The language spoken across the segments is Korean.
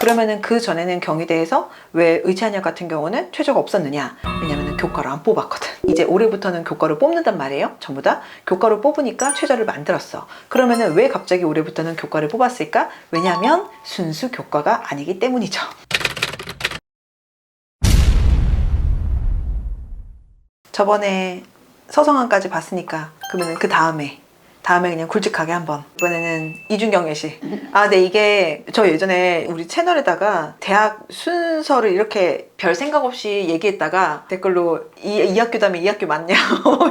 그러면은 그 전에는 경희대에서 왜 의지한약 같은 경우는 최저가 없었느냐? 왜냐면은 교과를 안 뽑았거든. 이제 올해부터는 교과를 뽑는단 말이에요. 전부 다 교과를 뽑으니까 최저를 만들었어. 그러면은 왜 갑자기 올해부터는 교과를 뽑았을까? 왜냐면 순수 교과가 아니기 때문이죠. 저번에 서성한까지 봤으니까 그러면은 그 다음에 그냥 굵직하게 한번, 이번에는 이준경 예시. 네, 이게 저 예전에 우리 채널에다가 대학 순서를 이렇게 별 생각 없이 얘기했다가 댓글로 이 학교 다음에 이 학교 맞냐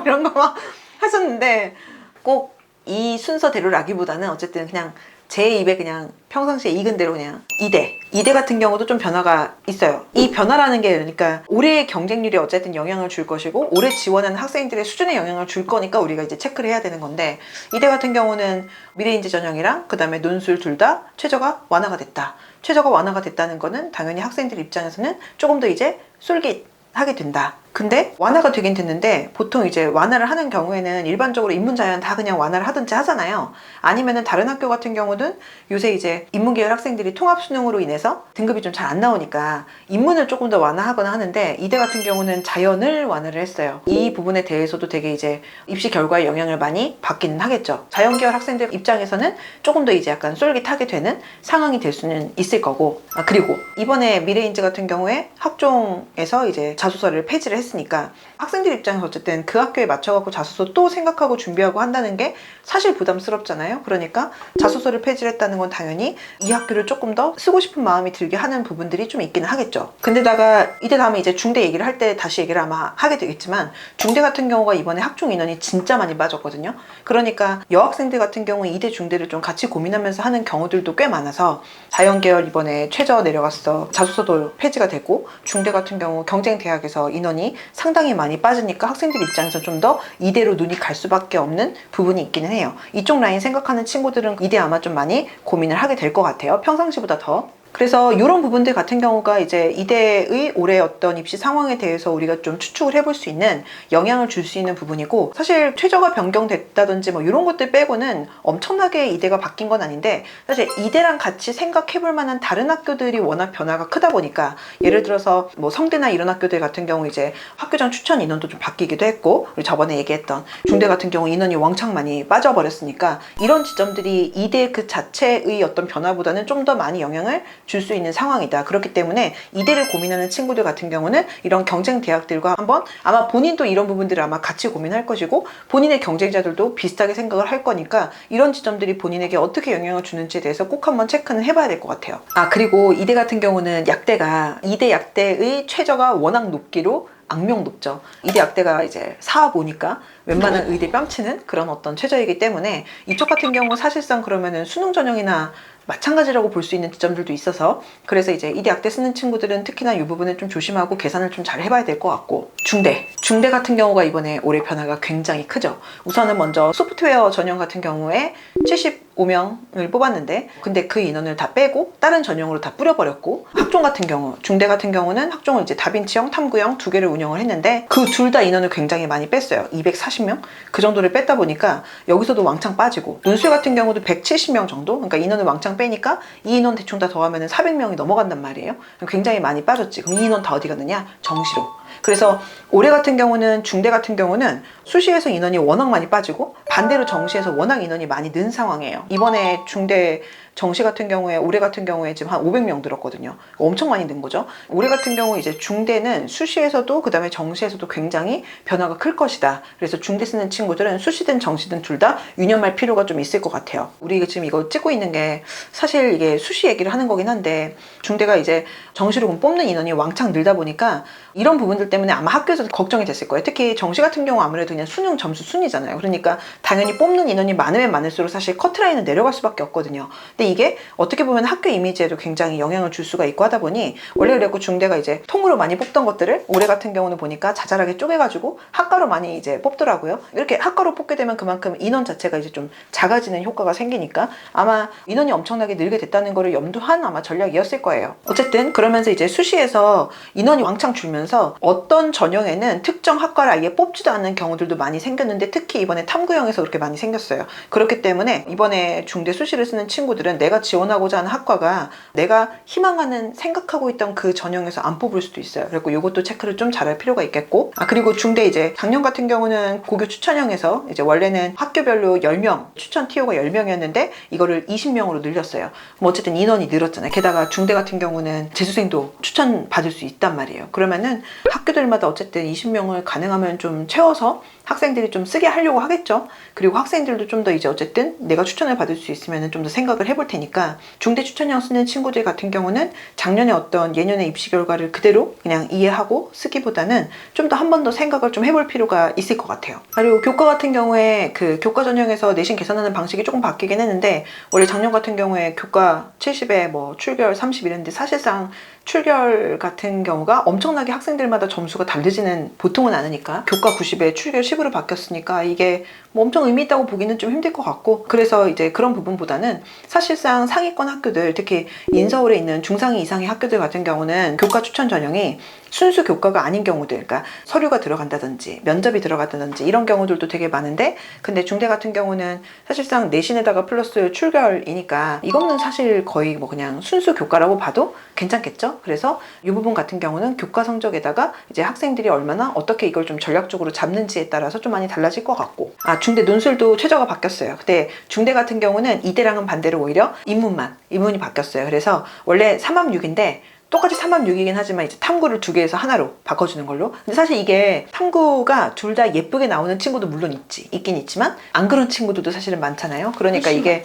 이런 거 막 하셨는데, 꼭 이 순서대로라기보다는 어쨌든 그냥 제 입에 그냥 평상시에 익은 대로 그냥 이대 같은 경우도 좀 변화가 있어요. 이 변화라는 게 그러니까 올해의 경쟁률에 어쨌든 영향을 줄 것이고 올해 지원하는 학생들의 수준에 영향을 줄 거니까 우리가 이제 체크를 해야 되는 건데, 이대 같은 경우는 미래인지 전형이랑 그 다음에 논술 둘 다 최저가 완화가 됐다. 최저가 완화가 됐다는 거는 당연히 학생들 입장에서는 조금 더 이제 솔깃하게 된다. 근데 완화가 되긴 됐는데, 보통 이제 완화를 하는 경우에는 일반적으로 인문자연 다 그냥 완화를 하든지 하잖아요. 아니면은 다른 학교 같은 경우는 요새 이제 인문계열 학생들이 통합수능으로 인해서 등급이 좀 잘 안 나오니까 인문을 조금 더 완화하거나 하는데, 이대 같은 경우는 자연을 완화를 했어요. 이 부분에 대해서도 되게 이제 입시 결과에 영향을 많이 받기는 하겠죠. 자연계열 학생들 입장에서는 조금 더 이제 약간 쏠깃하게 되는 상황이 될 수는 있을 거고, 그리고 이번에 미래인지 같은 경우에 학종에서 이제 자소서를 폐지를 했으니까 학생들 입장에서 어쨌든 그 학교에 맞춰갖고 자소서 또 생각하고 준비하고 한다는 게 사실 부담스럽잖아요. 그러니까 자소서를 폐지를 했다는 건 당연히 이 학교를 조금 더 쓰고 싶은 마음이 들게 하는 부분들이 좀 있기는 하겠죠. 근데다가 이때 다음에 이제 중대 얘기를 할 때 다시 얘기를 아마 하게 되겠지만, 중대 같은 경우가 이번에 학종 인원이 진짜 많이 빠졌거든요. 그러니까 여학생들 같은 경우 이대 중대를 좀 같이 고민하면서 하는 경우들도 꽤 많아서, 자연계열 이번에 최저 내려갔어, 자소서도 폐지가 되고, 중대 같은 경우 경쟁 대학에서 인원이 상당히 많이 빠지니까 학생들 입장에서 좀 더 이대로 눈이 갈 수밖에 없는 부분이 있기는 해요. 이쪽 라인 생각하는 친구들은 이대 아마 좀 많이 고민을 하게 될 것 같아요. 평상시보다 더. 그래서 이런 부분들 같은 경우가 이제 이대의 올해 어떤 입시 상황에 대해서 우리가 좀 추측을 해볼 수 있는, 영향을 줄 수 있는 부분이고, 사실 최저가 변경됐다든지 뭐 이런 것들 빼고는 엄청나게 이대가 바뀐 건 아닌데, 사실 이대랑 같이 생각해볼 만한 다른 학교들이 워낙 변화가 크다 보니까, 예를 들어서 뭐 성대나 이런 학교들 같은 경우 이제 학교장 추천 인원도 좀 바뀌기도 했고, 우리 저번에 얘기했던 중대 같은 경우 인원이 왕창 많이 빠져버렸으니까, 이런 지점들이 이대 그 자체의 어떤 변화보다는 좀 더 많이 영향을 줄 수 있는 상황이다. 그렇기 때문에 이대를 고민하는 친구들 같은 경우는 이런 경쟁 대학들과 한번, 아마 본인도 이런 부분들을 아마 같이 고민할 것이고 본인의 경쟁자들도 비슷하게 생각을 할 거니까, 이런 지점들이 본인에게 어떻게 영향을 주는지에 대해서 꼭 한번 체크는 해봐야 될 것 같아요. 그리고 이대 같은 경우는 약대가, 이대 약대의 최저가 워낙 높기로 악명 높죠. 이대 약대가 이제 4.5니까 웬만한 의대 뺨치는 그런 어떤 최저이기 때문에, 이쪽 같은 경우 사실상 그러면은 수능 전형이나 마찬가지라고 볼 수 있는 지점들도 있어서, 그래서 이제 이대 약대 쓰는 친구들은 특히나 이 부분을 좀 조심하고 계산을 좀 잘 해봐야 될 것 같고, 중대 같은 경우가 이번에 올해 변화가 굉장히 크죠. 우선은 먼저 소프트웨어 전형 같은 경우에 75명을 뽑았는데, 근데 그 인원을 다 빼고 다른 전형으로 다 뿌려버렸고, 학종 같은 경우, 중대 같은 경우는 학종을 이제 다빈치형, 탐구형 두 개를 운영을 했는데, 그 둘 다 인원을 굉장히 많이 뺐어요. 240명 그 정도를 뺐다 보니까 여기서도 왕창 빠지고, 논술 같은 경우도 170명 정도, 그러니까 인원을 왕창 빼니까 이 인원 대충 다 더하면 400명이 넘어간단 말이에요. 굉장히 많이 빠졌지. 그럼 이 인원 다 어디 갔느냐? 정시로. 그래서 올해 같은 경우는, 중대 같은 경우는 수시에서 인원이 워낙 많이 빠지고, 반대로 정시에서 워낙 인원이 많이 는 상황이에요. 이번에 중대 정시 같은 경우에, 올해 같은 경우에 지금 한 500명 늘었거든요. 엄청 많이 는 거죠. 올해 같은 경우 이제 중대는 수시에서도 그 다음에 정시에서도 굉장히 변화가 클 것이다. 그래서 중대 쓰는 친구들은 수시든 정시든 둘 다 유념할 필요가 좀 있을 것 같아요. 우리 지금 이거 찍고 있는 게 사실 이게 수시 얘기를 하는 거긴 한데, 중대가 이제 정시로 뽑는 인원이 왕창 늘다 보니까 이런 부분들 때문에 아마 학교에서 걱정이 됐을 거예요. 특히 정시 같은 경우 아무래도 그냥 수능 점수 순이잖아요. 그러니까 당연히 뽑는 인원이 많으면 많을수록 사실 커트라인은 내려갈 수밖에 없거든요. 근데 이게 어떻게 보면 학교 이미지에도 굉장히 영향을 줄 수가 있고 하다 보니, 원래 그랬고 중대가 이제 통으로 많이 뽑던 것들을 올해 같은 경우는 보니까 자잘하게 쪼개가지고 학과로 많이 이제 뽑더라고요. 이렇게 학과로 뽑게 되면 그만큼 인원 자체가 이제 좀 작아지는 효과가 생기니까 아마 인원이 엄청나게 늘게 됐다는 거를 염두한 아마 전략이었을 거예요. 어쨌든 그러면서 이제 수시에서 인원이 왕창 줄면서 어떤 전형에는 특정 학과를 아예 뽑지도 않는 경우들도 많이 생겼는데 특히 이번에 탐구형에서 그렇게 많이 생겼어요. 그렇기 때문에 이번에 중대 수시를 쓰는 친구들은 내가 지원하고자 하는 학과가 내가 희망하는 생각하고 있던 그 전형에서 안 뽑을 수도 있어요. 그리고 이것도 체크를 좀 잘할 필요가 있겠고, 그리고 중대 이제 작년 같은 경우는 고교 추천형에서 이제 원래는 학교별로 10명 추천 TO가 10명이었는데 이거를 20명으로 늘렸어요. 뭐 어쨌든 인원이 늘었잖아요. 게다가 중대 같은 경우는 재수생도 추천 받을 수 있단 말이에요. 그러면은 학교들마다 어쨌든 20명을 가능하면 좀 채워서 학생들이 좀 쓰게 하려고 하겠죠. 그리고 학생들도 좀 더 이제 어쨌든 내가 추천을 받을 수 있으면 좀 더 생각을 해볼 테니까, 중대 추천형 쓰는 친구들 같은 경우는 작년에 어떤 예년의 입시 결과를 그대로 그냥 이해하고 쓰기보다는 좀 더 한 번 더 생각을 좀 해볼 필요가 있을 것 같아요. 그리고 교과 같은 경우에 그 교과 전형에서 내신 계산하는 방식이 조금 바뀌긴 했는데, 원래 작년 같은 경우에 교과 70에 뭐 출결 30 이랬는데 사실상 출결 같은 경우가 엄청나게 학생들마다 점수가 다르지는 보통은 않으니까 교과 90에 출결 10으로 바뀌었으니까 이게 뭐 엄청 의미 있다고 보기는 좀 힘들 것 같고, 그래서 이제 그런 부분보다는 사실상 상위권 학교들, 특히 인서울에 있는 중상위 이상의 학교들 같은 경우는 교과 추천 전형이 순수 교과가 아닌 경우들, 그러니까 서류가 들어간다든지 면접이 들어간다든지 이런 경우들도 되게 많은데, 근데 중대 같은 경우는 사실상 내신에다가 플러스 출결이니까 이거는 사실 거의 뭐 그냥 순수 교과라고 봐도 괜찮겠죠? 그래서 이 부분 같은 경우는 교과 성적에다가 이제 학생들이 얼마나 어떻게 이걸 좀 전략적으로 잡는지에 따라서 좀 많이 달라질 것 같고, 중대 논술도 최저가 바뀌었어요. 근데 중대 같은 경우는 이대랑은 반대로 오히려 인문이 바뀌었어요. 그래서 원래 3합6인데 똑같이 3합6이긴 하지만 이제 탐구를 2개에서 하나로 바꿔주는 걸로. 근데 사실 이게 탐구가 둘 다 예쁘게 나오는 친구도 물론 있긴 있지만 안 그런 친구들도 사실은 많잖아요. 그러니까 이게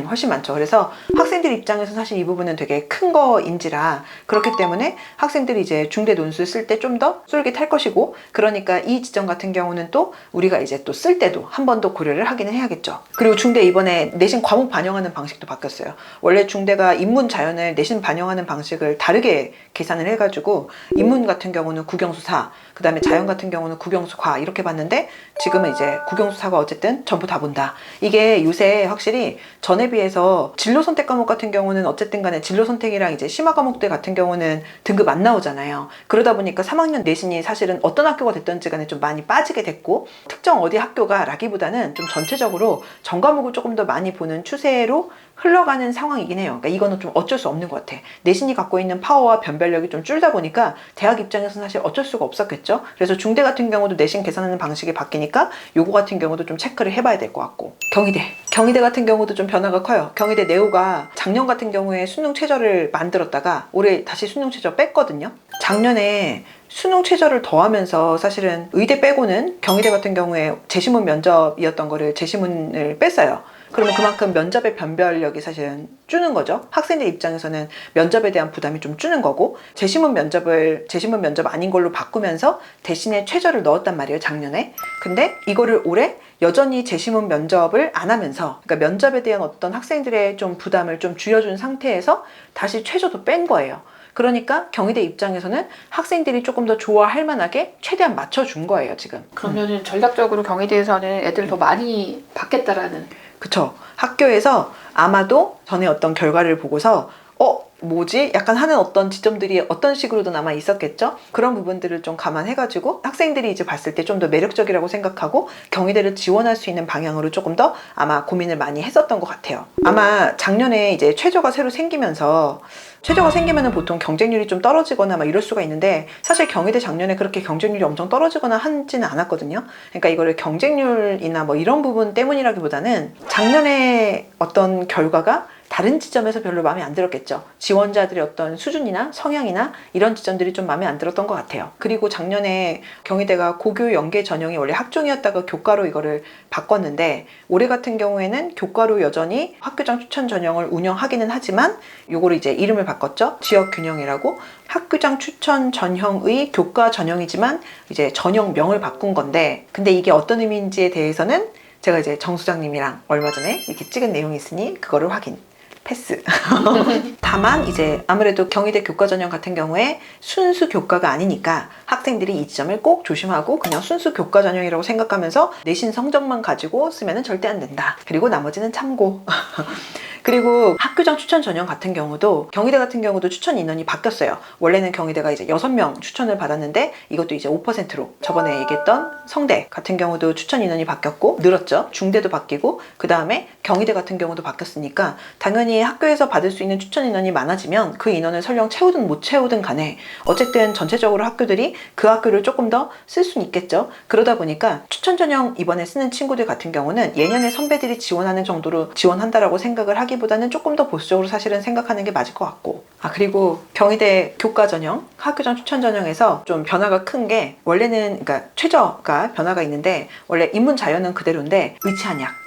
훨씬 많죠. 그래서 학생들 입장에서 사실 이 부분은 되게 큰 거인지라, 그렇기 때문에 학생들이 이제 중대 논술 쓸 때 좀 더 쏠깃할 것이고, 그러니까 이 지점 같은 경우는 또 우리가 이제 또 쓸 때도 한 번 더 고려를 하기는 해야겠죠. 그리고 중대 이번에 내신 과목 반영하는 방식도 바뀌었어요. 원래 중대가 인문 자연을 내신 반영하는 방식을 다르게 계산을 해가지고 인문 같은 경우는 국영수 4, 그 다음에 자연 같은 경우는 국영수 과 이렇게 봤는데, 지금은 이제 국영수 4가 어쨌든 전부 다 본다. 이게 요새 확실히 전에 비해서 진로 선택 과목 같은 경우는 어쨌든 간에 진로 선택이랑 이제 심화 과목들 같은 경우는 등급 안 나오잖아요. 그러다 보니까 3학년 내신이 사실은 어떤 학교가 됐든지 간에 좀 많이 빠지게 됐고, 특정 어디 학교가 라기보다는 좀 전체적으로 전 과목을 조금 더 많이 보는 추세로 흘러가는 상황이긴 해요. 그러니까 이거는 좀 어쩔 수 없는 것 같아. 내신이 갖고 있는 파워와 변별력이 좀 줄다 보니까 대학 입장에서는 사실 어쩔 수가 없었겠죠. 그래서 중대 같은 경우도 내신 계산하는 방식이 바뀌니까 요거 같은 경우도 좀 체크를 해봐야 될 것 같고, 경희대 같은 경우도 좀 변화가 커요. 경희대 네오가 작년 같은 경우에 수능 최저를 만들었다가 올해 다시 수능 최저 뺐거든요. 작년에 수능 최저를 더하면서 사실은 의대 빼고는 경희대 같은 경우에 재시문 면접이었던 거를 재시문을 뺐어요. 그러면 그만큼 면접의 변별력이 사실은 주는 거죠. 학생들 입장에서는 면접에 대한 부담이 좀 주는 거고, 재시문 면접 아닌 걸로 바꾸면서 대신에 최저를 넣었단 말이에요, 작년에. 근데 이거를 올해 여전히 재시문 면접을 안 하면서, 그러니까 면접에 대한 어떤 학생들의 좀 부담을 좀 줄여준 상태에서 다시 최저도 뺀 거예요. 그러니까 경희대 입장에서는 학생들이 조금 더 좋아할 만하게 최대한 맞춰준 거예요, 지금. 그러면은 전략적으로 경희대에서는 애들을 더 많이 받겠다라는. 그쵸. 학교에서 아마도 전에 어떤 결과를 보고서 뭐지? 약간 하는 어떤 지점들이 어떤 식으로든 아마 있었겠죠? 그런 부분들을 좀 감안해가지고 학생들이 이제 봤을 때 좀 더 매력적이라고 생각하고 경희대를 지원할 수 있는 방향으로 조금 더 아마 고민을 많이 했었던 것 같아요. 아마 작년에 이제 최저가 새로 생기면서, 최저가 생기면은 보통 경쟁률이 좀 떨어지거나 막 이럴 수가 있는데, 사실 경희대 작년에 그렇게 경쟁률이 엄청 떨어지거나 하지는 않았거든요. 그러니까 이거를 경쟁률이나 뭐 이런 부분 때문이라기보다는 작년에 어떤 결과가 다른 지점에서 별로 마음에 안 들었겠죠. 지원자들의 어떤 수준이나 성향이나 이런 지점들이 좀 마음에 안 들었던 것 같아요. 그리고 작년에 경희대가 고교 연계 전형이 원래 학종이었다가 교과로 이거를 바꿨는데, 올해 같은 경우에는 교과로 여전히 학교장 추천 전형을 운영하기는 하지만 요거를 이제 이름을 바꿨죠. 지역균형이라고. 학교장 추천 전형의 교과 전형이지만 이제 전형명을 바꾼 건데, 근데 이게 어떤 의미인지에 대해서는 제가 이제 정 수장님이랑 얼마 전에 이렇게 찍은 내용이 있으니 그거를 확인. 패스. 다만 이제 아무래도 경희대 교과 전형 같은 경우에 순수 교과가 아니니까 학생들이 이 지점을 꼭 조심하고 그냥 순수 교과 전형이라고 생각하면서 내신 성적만 가지고 쓰면은 절대 안 된다. 그리고 나머지는 참고. 그리고 학교장 추천 전형 같은 경우도 경희대 같은 경우도 추천 인원이 바뀌었어요. 원래는 경희대가 이제 6명 추천을 받았는데 이것도 이제 5%로 저번에 얘기했던 성대 같은 경우도 추천 인원이 바뀌었고 늘었죠. 중대도 바뀌고 그 다음에 경희대 같은 경우도 바뀌었으니까 당연히 학교에서 받을 수 있는 추천 인원이 많아지면 그 인원을 설령 채우든 못 채우든 간에 어쨌든 전체적으로 학교들이 그 학교를 조금 더 쓸 수는 있겠죠. 그러다 보니까 추천 전형 이번에 쓰는 친구들 같은 경우는 예년에 선배들이 지원하는 정도로 지원한다라고 생각을 하기보다는 조금 더 보수적으로 사실은 생각하는 게 맞을 것 같고, 그리고 경희대 교과 전형, 학교장 추천 전형에서 좀 변화가 큰 게 원래는 그러니까 최저가 변화가 있는데 원래 인문 자연은 그대로인데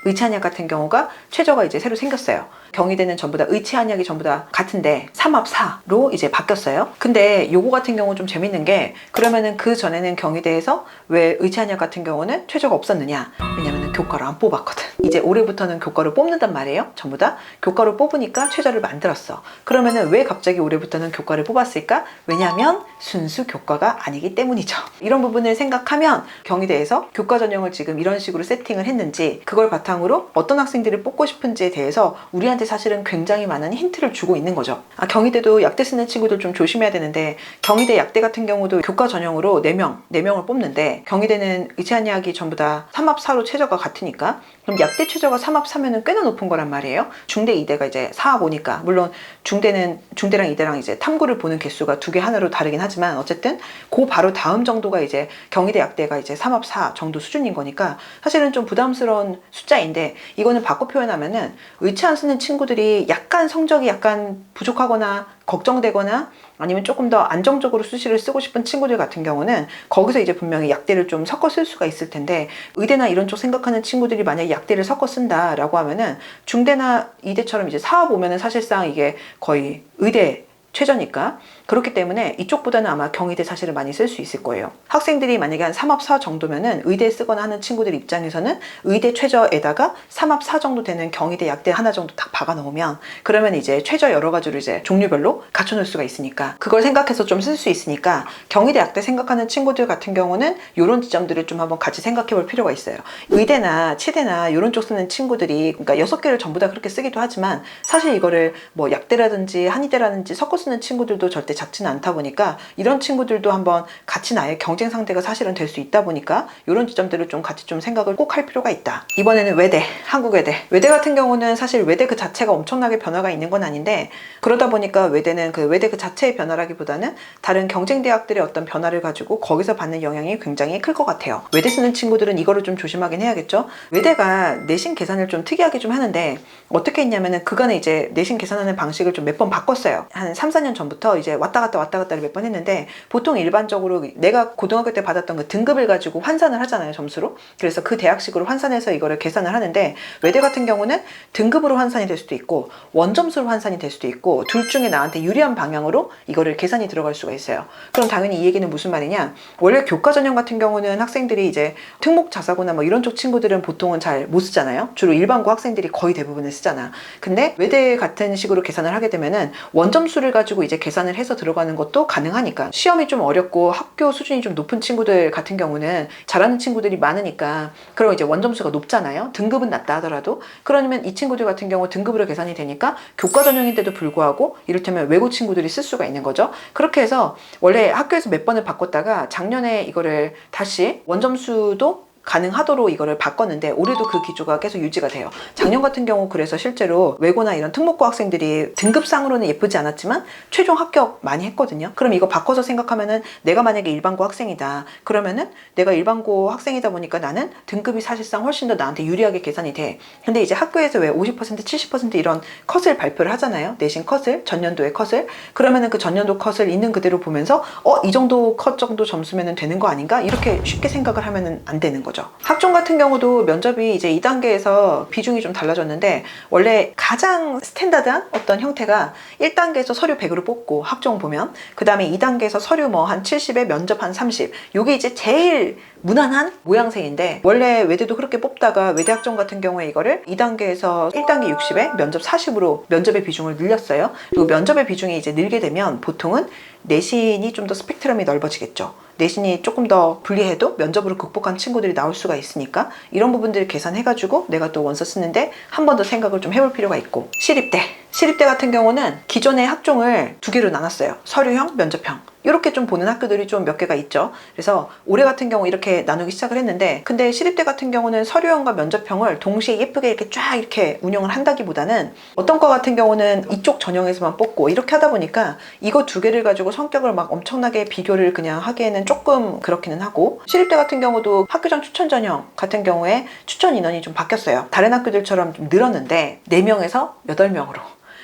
의치한약 같은 경우가 최저가 이제 새로 생겼어요. 경희대는 전부 다 의치한약이 전부 다 같은데 3합4로 이제 바뀌었어요. 근데 요거 같은 경우 좀 재밌는 게 그러면은 그 전에는 경희대에서 왜 의치한약 같은 경우는 최저가 없었느냐? 왜냐면은 교과를 안 뽑았거든. 이제 올해부터는 교과를 뽑는단 말이에요. 전부 다 교과를 뽑으니까 최저를 만들었어. 그러면은 왜 갑자기 올해부터는 교과를 뽑았을까? 왜냐면 순수 교과가 아니기 때문이죠. 이런 부분을 생각하면 경희대에서 교과 전형을 지금 이런 식으로 세팅을 했는지 그걸 바탕으로 어떤 학생들을 뽑고 싶은지에 대해서 우리한테 사실은 굉장히 많은 힌트를 주고 있는 거죠. 경희대도 약대 쓰는 친구들 좀 조심해야 되는데 경희대 약대 같은 경우도 교과 전형으로 4명을 뽑는데 경희대는 의치한약이 전부 다 3합4로 최저가 같으니까 그럼 약대 최저가 3합4면은 꽤나 높은 거란 말이에요. 중대 이대가 이제 4합5니까 물론 중대랑 이대랑 이제 탐구를 보는 개수가 2개 하나로 다르긴 하지만 어쨌든 그 바로 다음 정도가 이제 경희대 약대가 이제 3합4 정도 수준인 거니까 사실은 좀 부담스러운 숫자인데 이거는 바꿔 표현하면은 의치안 쓰는 친구들이 약간 성적이 약간 부족하거나 걱정되거나 아니면 조금 더 안정적으로 수시를 쓰고 싶은 친구들 같은 경우는 거기서 이제 분명히 약대를 좀 섞어 쓸 수가 있을 텐데 의대나 이런 쪽 생각하는 친구들이 만약에 약대를 섞어 쓴다라고 하면은 중대나 이대처럼 이제 사업 오면은 사실상 이게 거의 의대 최저니까 그렇기 때문에 이쪽보다는 아마 경희대 사실을 많이 쓸 수 있을 거예요. 학생들이 만약에 한 3합4 정도면은 의대 쓰거나 하는 친구들 입장에서는 의대 최저에다가 3합4 정도 되는 경희대 약대 하나 정도 딱 박아 넣으면 그러면 이제 최저 여러 가지로 이제 종류별로 갖춰 놓을 수가 있으니까 그걸 생각해서 좀 쓸 수 있으니까 경희대 약대 생각하는 친구들 같은 경우는 이런 지점들을 좀 한번 같이 생각해 볼 필요가 있어요. 의대나 치대나 이런 쪽 쓰는 친구들이 그러니까 6개를 전부 다 그렇게 쓰기도 하지만 사실 이거를 뭐 약대라든지 한의대라든지 섞어 쓰는 친구들도 절대 작지는 않다 보니까 이런 친구들도 한번 같이 나의 경쟁 상대가 사실은 될 수 있다 보니까 이런 지점들을 좀 같이 좀 생각을 꼭 할 필요가 있다. 이번에는 외대, 한국외대 같은 경우는 사실 외대 그 자체가 엄청나게 변화가 있는 건 아닌데 그러다 보니까 외대는 그 외대 그 자체의 변화라기보다는 다른 경쟁 대학들의 어떤 변화를 가지고 거기서 받는 영향이 굉장히 클 것 같아요. 외대 쓰는 친구들은 이거를 좀 조심하긴 해야겠죠. 외대가 내신 계산을 좀 특이하게 좀 하는데 어떻게 했냐면은 그간에 이제 내신 계산하는 방식을 좀 몇 번 바꿨어요. 한 3, 4년 전부터 이제 왔다 갔다를 몇 번 했는데 보통 일반적으로 내가 고등학교 때 받았던 그 등급을 가지고 환산을 하잖아요, 점수로. 그래서 그 대학식으로 환산해서 이거를 계산을 하는데 외대 같은 경우는 등급으로 환산이 될 수도 있고 원점수로 환산이 될 수도 있고 둘 중에 나한테 유리한 방향으로 이거를 계산이 들어갈 수가 있어요. 그럼 당연히 이 얘기는 무슨 말이냐? 원래 교과 전형 같은 경우는 학생들이 이제 특목 자사고나 뭐 이런 쪽 친구들은 보통은 잘 못 쓰잖아요. 주로 일반고 학생들이 거의 대부분을 쓰잖아. 근데 외대 같은 식으로 계산을 하게 되면은 원점수를 가지고 이제 계산을 해서 들어가는 것도 가능하니까 시험이 좀 어렵고 학교 수준이 좀 높은 친구들 같은 경우는 잘하는 친구들이 많으니까 그럼 이제 원점수가 높잖아요. 등급은 낮다 하더라도 그러면 이 친구들 같은 경우 등급으로 계산이 되니까 교과 전형인데도 불구하고 이를테면 외고 친구들이 쓸 수가 있는 거죠. 그렇게 해서 원래 학교에서 몇 번을 바꿨다가 작년에 이거를 다시 원점수도 가능하도록 이거를 바꿨는데 올해도 그 기조가 계속 유지가 돼요. 작년 같은 경우 그래서 실제로 외고나 이런 특목고 학생들이 등급상으로는 예쁘지 않았지만 최종 합격 많이 했거든요. 그럼 이거 바꿔서 생각하면은 내가 만약에 일반고 학생이다. 그러면은 내가 일반고 학생이다 보니까 나는 등급이 사실상 훨씬 더 나한테 유리하게 계산이 돼. 근데 이제 학교에서 왜 50%, 70% 이런 컷을 발표를 하잖아요. 내신 컷을, 전년도의 컷을. 그러면은 그 전년도 컷을 있는 그대로 보면서 이 정도 컷 정도 점수면은 되는 거 아닌가? 이렇게 쉽게 생각을 하면은 안 되는 거죠. 학종 같은 경우도 면접이 이제 2단계에서 비중이 좀 달라졌는데 원래 가장 스탠다드한 어떤 형태가 1단계에서 서류 100으로 뽑고 학종 보면 그 다음에 2단계에서 서류 뭐 한 70에 면접 한 30 요게 이제 제일 무난한 모양새인데 원래 외대도 그렇게 뽑다가 외대 학점 같은 경우에 이거를 2단계에서 1단계 60에 면접 40으로 면접의 비중을 늘렸어요. 그리고 면접의 비중이 이제 늘게 되면 보통은 내신이 좀 더 스펙트럼이 넓어지겠죠. 내신이 조금 더 불리해도 면접으로 극복한 친구들이 나올 수가 있으니까 이런 부분들을 계산해가지고 내가 또 원서 쓰는데 한 번 더 생각을 좀 해볼 필요가 있고, 시립대 같은 경우는 기존의 학종을 두 개로 나눴어요. 서류형, 면접형. 이렇게 좀 보는 학교들이 좀 몇 개가 있죠. 그래서 올해 같은 경우 이렇게 나누기 시작을 했는데, 근데 시립대 같은 경우는 서류형과 면접형을 동시에 예쁘게 이렇게 쫙 이렇게 운영을 한다기보다는 어떤 거 같은 경우는 이쪽 전형에서만 뽑고 이렇게 하다 보니까 이거 두 개를 가지고 성격을 막 엄청나게 비교를 그냥 하기에는 조금 그렇기는 하고, 시립대 같은 경우도 학교장 추천 전형 같은 경우에 추천 인원이 좀 바뀌었어요. 다른 학교들처럼 좀 늘었는데 4명에서 8명으로.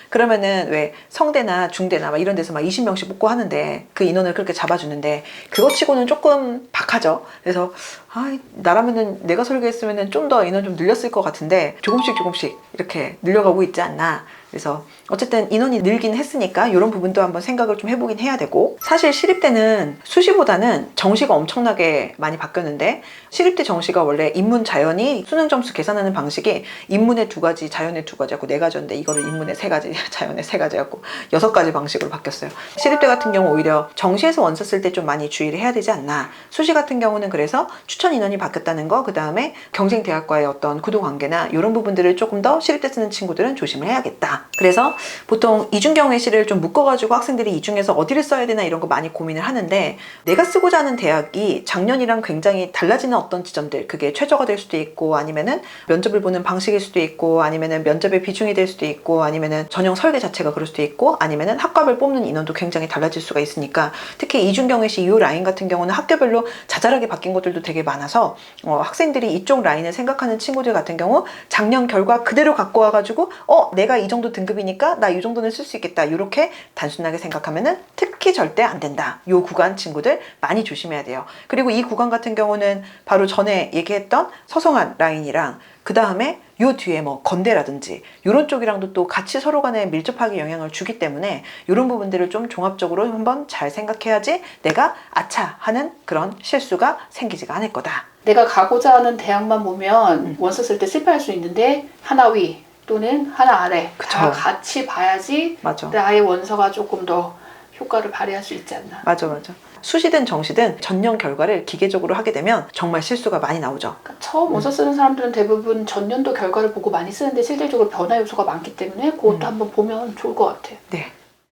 그러면은 왜 성대나 중대나 막 이런 데서 막 20명씩 뽑고 하는데 그 인원을 그렇게 잡아주는데 그거 치고는 조금 박하죠. 그래서 나라면은 내가 설계했으면은 좀 더 인원 좀 늘렸을 것 같은데 조금씩 이렇게 늘려가고 있지 않나. 그래서 어쨌든 인원이 늘긴 했으니까 이런 부분도 한번 생각을 좀 해보긴 해야 되고, 사실 시립대는 수시보다는 정시가 엄청나게 많이 바뀌었는데, 시립대 정시가 원래 인문 자연이 수능 점수 계산하는 방식이 인문에 2가지, 자연에 2가지 하고 4가지였는데 이거를 인문에 3가지, 자연에 3가지 하고 6가지 방식으로 바뀌었어요. 시립대 같은 경우 오히려 정시에서 원서 쓸 때 좀 많이 주의를 해야 되지 않나. 수시 같은 경우는 그래서 추천 인원이 바뀌었다는 거, 그 다음에 경쟁 대학과의 어떤 구도관계나 이런 부분들을 조금 더 시립대 쓰는 친구들은 조심을 해야겠다. 그래서 보통 이중경외시를 좀 묶어가지고 학생들이 이 중에서 어디를 써야 되나 이런 거 많이 고민을 하는데, 내가 쓰고자 하는 대학이 작년이랑 굉장히 달라지는 어떤 지점들, 그게 최저가 될 수도 있고 아니면은 면접을 보는 방식일 수도 있고 아니면은 면접의 비중이 될 수도 있고 아니면은 전형 설계 자체가 그럴 수도 있고 아니면은 학과별 뽑는 인원도 굉장히 달라질 수가 있으니까, 특히 이중경외시 이 라인 같은 경우는 학교별로 자잘하게 바뀐 것들도 되게 많아서 학생들이 이쪽 라인을 생각하는 친구들 같은 경우 작년 결과 그대로 갖고 와가지고 내가 이 정도 등급이니까 나 이 정도는 쓸 수 있겠다, 이렇게 단순하게 생각하면은 특히 절대 안 된다. 이 구간 친구들 많이 조심해야 돼요. 그리고 이 구간 같은 경우는 바로 전에 얘기했던 서성한 라인이랑 그 다음에 요 뒤에 뭐 건대라든지 이런 쪽이랑도 또 같이 서로 간에 밀접하게 영향을 주기 때문에 이런 부분들을 좀 종합적으로 한번 잘 생각해야지 내가 아차 하는 그런 실수가 생기지가 않을 거다. 내가 가고자 하는 대학만 보면 원서 쓸 때 실패할 수 있는데 하나 위 또는 하나 아래 다 같이 봐야지 맞아. 나의 원서가 조금 더 효과를 발휘할 수 있지 않나. 맞아. 수시든 정시든 전형 결과를 기계적으로 하게 되면 정말 실수가 많이 나오죠. 그러니까 처음 원서 쓰는 사람들은 대부분 전년도 결과를 보고 많이 쓰는데 실질적으로 변화 요소가 많기 때문에 그것도 한번 보면 좋을 것 같아요. 네.